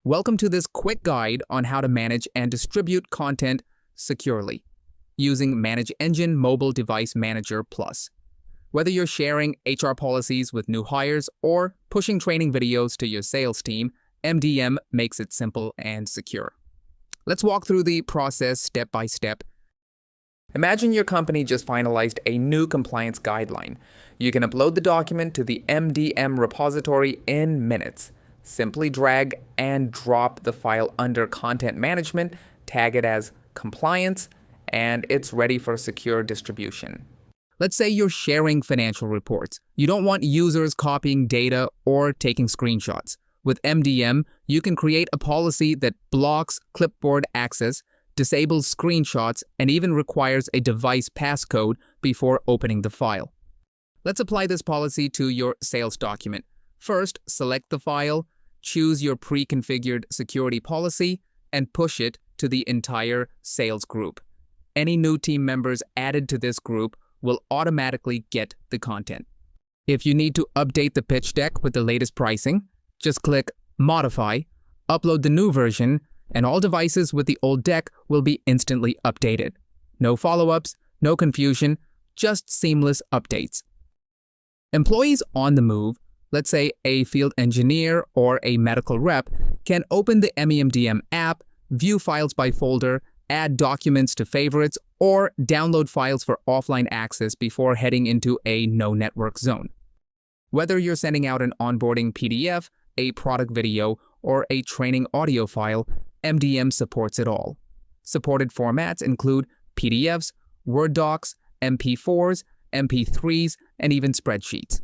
Welcome to this quick guide on how to manage and distribute content securely using ManageEngine Mobile Device Manager Plus. Whether you're sharing HR policies with new hires or pushing training videos to your sales team, MDM makes it simple and secure. Let's walk through the process step by step. Imagine your company just finalized a new compliance guideline. You can upload the document to the MDM repository in minutes. Simply drag and drop the file under Content Management, tag it as Compliance, and it's ready for secure distribution. Let's say you're sharing financial reports. You don't want users copying data or taking screenshots. With MDM, you can create a policy that blocks clipboard access, disables screenshots, and even requires a device passcode before opening the file. Let's apply this policy to your sales document. First, select the file, choose your pre-configured security policy, and push it to the entire sales group. Any new team members added to this group will automatically get the content. If you need to update the pitch deck with the latest pricing, just click Modify, upload the new version, and all devices with the old deck will be instantly updated. No follow-ups, no confusion, just seamless updates. Employees on the move, let's say a field engineer or a medical rep, can open the MDM app, view files by folder, add documents to favorites, or download files for offline access before heading into a no-network zone. Whether you're sending out an onboarding PDF, a product video, or a training audio file, MDM supports it all. Supported formats include PDFs, Word docs, MP4s, MP3s, and even spreadsheets.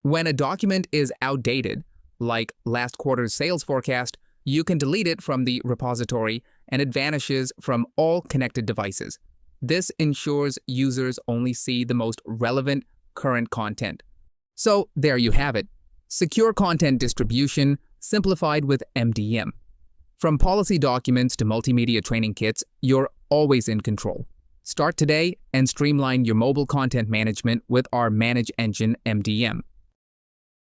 When a document is outdated, like last quarter's sales forecast, you can delete it from the repository and it vanishes from all connected devices. This ensures users only see the most relevant current content. So there you have it. Secure content distribution simplified with MDM. From policy documents to multimedia training kits, you're always in control. Start today and streamline your mobile content management with our ManageEngine MDM.